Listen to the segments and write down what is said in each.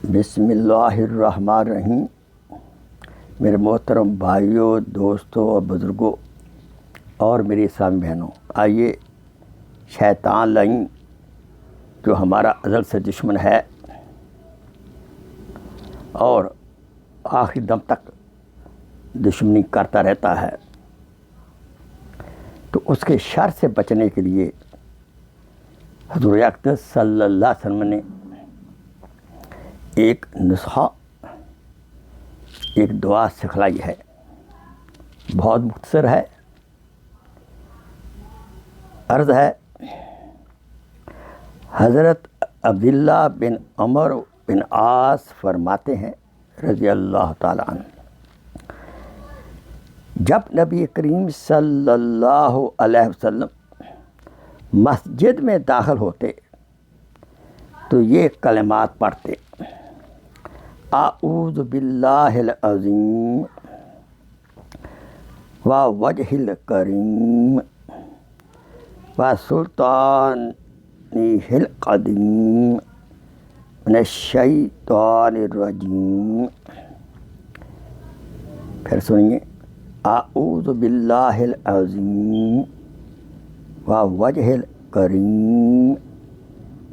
بسم اللہ الرحمن الرحیم۔ میرے محترم بھائیوں، دوستوں اور بزرگوں اور میری اسلامی بہنوں، آئیے شیطان لعین جو ہمارا ازل سے دشمن ہے اور آخری دم تک دشمنی کرتا رہتا ہے، تو اس کے شر سے بچنے کے لیے حضور اقدس صلی اللہ علیہ وسلم نے ایک نسخہ، ایک دعا سکھلائی ہے۔ بہت مختصر ہے، عرض ہے: حضرت عبداللہ بن عمر بن عاص فرماتے ہیں رضی اللہ تعالیٰ عنہ، جب نبی کریم صلی اللہ علیہ وسلم مسجد میں داخل ہوتے تو یہ کلمات پڑھتے: اعوذ باللہ العظیم ووجہ الکریم وسلطانہ القدیم من الشیطان الرجیم۔ پھر سنیے: اعوذ باللہ العظیم ووجہ الکریم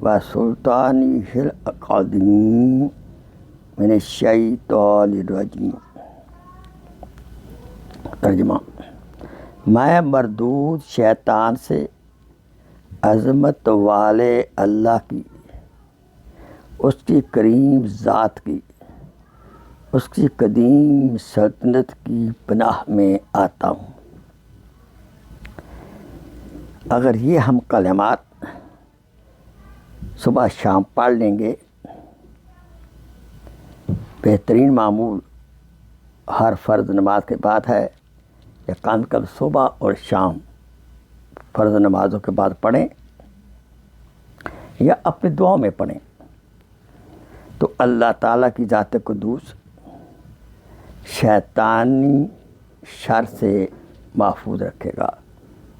وسلطانہ القدیم من الشیطان الرجیم۔ ترجمہ: میں مردود شیطان سے عظمت والے اللہ کی، اس کی کریم ذات کی، اس کی قدیم سلطنت کی پناہ میں آتا ہوں۔ اگر یہ ہم کلمات صبح شام پڑھ لیں گے، بہترین معمول ہر فرض نماز کے بعد ہے، یا کم از کم صبح اور شام فرض نمازوں کے بعد پڑھیں یا اپنی دعاؤں میں پڑھیں، تو اللہ تعالیٰ کی ذات قدوس شیطانی شر سے محفوظ رکھے گا۔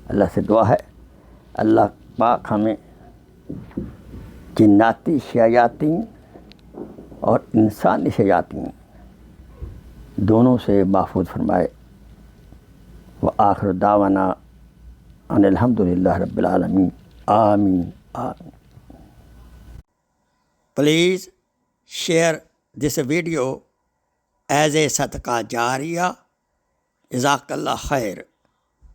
اللہ سے دعا ہے اللہ پاک ہمیں جناتی شیاطین اور انسانی شیاطین دونوں سے محفوظ فرمائے۔ وآخر دعوانا ان الحمدللہ رب العالمین، آمین آمین۔ Please share this video as a صدقہ جاریہ۔ جزاک اللہ خیر۔